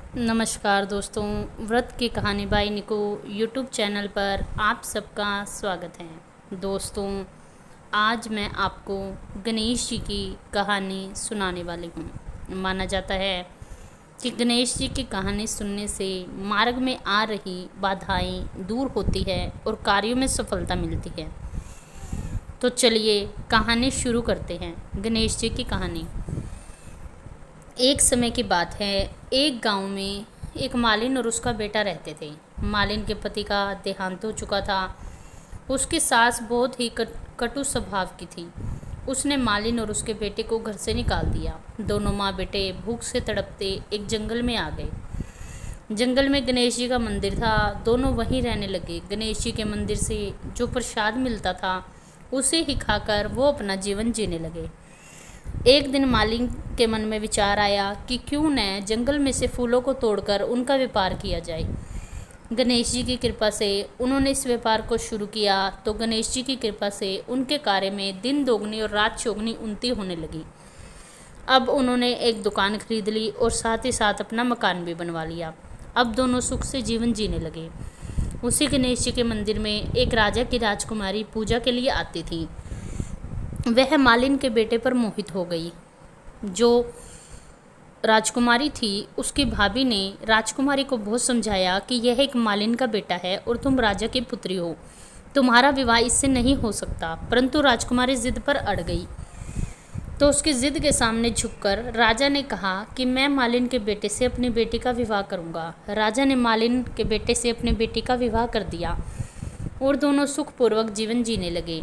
नमस्कार दोस्तों, व्रत की कहानी बाई निको यूट्यूब चैनल पर आप सबका स्वागत है। दोस्तों, आज मैं आपको गणेश जी की कहानी सुनाने वाली हूँ। माना जाता है कि गणेश जी की कहानी सुनने से मार्ग में आ रही बाधाएं दूर होती है और कार्यों में सफलता मिलती है। तो चलिए कहानी शुरू करते हैं। गणेश जी की कहानी। एक समय की बात है, एक गांव में एक मालिन और उसका बेटा रहते थे। मालिन के पति का देहांत हो चुका था। उसकी सास बहुत ही कटु स्वभाव की थी। उसने मालिन और उसके बेटे को घर से निकाल दिया। दोनों माँ बेटे भूख से तड़पते एक जंगल में आ गए। जंगल में गणेश जी का मंदिर था। दोनों वहीं रहने लगे। गणेश जी के मंदिर से जो प्रसाद मिलता था उसे ही खाकर वो अपना जीवन जीने लगे। एक दिन मालिन के मन में विचार आया कि क्यों न जंगल में से फूलों को तोड़कर उनका व्यापार किया जाए। गणेश जी की कृपा से उन्होंने इस व्यापार को शुरू किया तो गणेश जी की कृपा से उनके कार्य में दिन दोगुनी और रात चौगुनी उन्नति होने लगी। अब उन्होंने एक दुकान खरीद ली और साथ ही साथ अपना मकान भी बनवा लिया। अब दोनों सुख से जीवन जीने लगे। उसी गणेश जी के मंदिर में एक राजा की राजकुमारी पूजा के लिए आती थी। वह मालिन के बेटे पर मोहित हो गई। जो राजकुमारी थी उसकी भाभी ने राजकुमारी को बहुत समझाया कि यह एक मालिन का बेटा है और तुम राजा की पुत्री हो, तुम्हारा विवाह इससे नहीं हो सकता। परंतु राजकुमारी जिद पर अड़ गई। तो उसकी जिद के सामने झुककर राजा ने कहा कि मैं मालिन के बेटे से अपनी बेटी का विवाह करूंगा। राजा ने मालिन के बेटे से अपनी बेटी का विवाह कर दिया और दोनों सुखपूर्वक जीवन जीने लगे।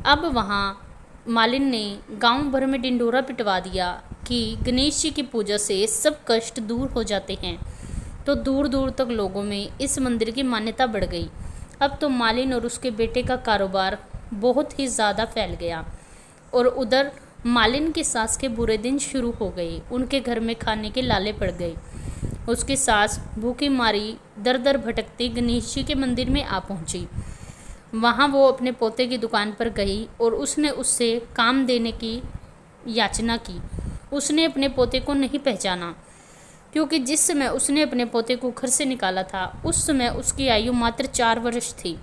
अब वहाँ मालिन ने गांव भर में ढिंढोरा पिटवा दिया कि गणेश जी की पूजा से सब कष्ट दूर हो जाते हैं। तो दूर दूर तक लोगों में इस मंदिर की मान्यता बढ़ गई। अब तो मालिन और उसके बेटे का कारोबार बहुत ही ज़्यादा फैल गया और उधर मालिन की सास के बुरे दिन शुरू हो गए। उनके घर में खाने के लाले पड़ गए। उसकी सास भूखी मारी दर दर भटकती गणेश जी के मंदिर में आ पहुंची। वहाँ वो अपने पोते की दुकान पर गई और उसने उससे काम देने की याचना की। उसने अपने पोते को नहीं पहचाना, क्योंकि जिस समय उसने अपने पोते को घर से निकाला था उस समय उसकी आयु मात्र 4 वर्ष थी।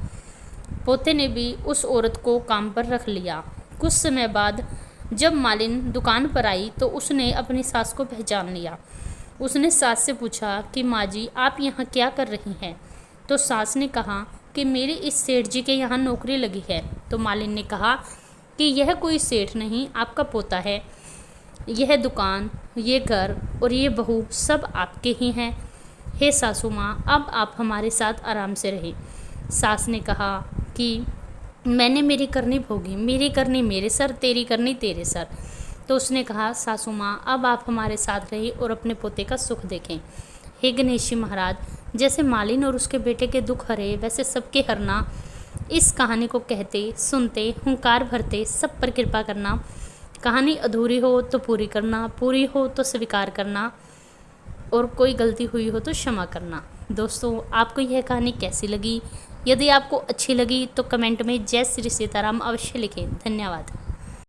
पोते ने भी उस औरत को काम पर रख लिया। कुछ समय बाद जब मालिन दुकान पर आई तो उसने अपनी सास को पहचान लिया। उसने सास से पूछा कि माँ जी, आप यहाँ क्या कर रही हैं? तो सास ने कहा कि मेरी इस सेठ जी के यहाँ नौकरी लगी है। तो मालिन ने कहा कि यह कोई सेठ नहीं, आपका पोता है। यह दुकान, ये घर और ये बहू सब आपके ही हैं। हे सासू माँ, अब आप हमारे साथ आराम से रहें। सास ने कहा कि मैंने मेरी करनी भोगी, मेरी करनी मेरे सर, तेरी करनी तेरे सर। तो उसने कहा, सासू माँ, अब आप हमारे साथ रहिए और अपने पोते का सुख देखें। हे गणेश जी महाराज, जैसे मालिन और उसके बेटे के दुख हरे वैसे सबके हरना। इस कहानी को कहते सुनते हुंकार भरते सब पर कृपा करना। कहानी अधूरी हो तो पूरी करना, पूरी हो तो स्वीकार करना और कोई गलती हुई हो तो क्षमा करना। दोस्तों, आपको यह कहानी कैसी लगी? यदि आपको अच्छी लगी तो कमेंट में जय श्री सीताराम अवश्य लिखें। धन्यवाद।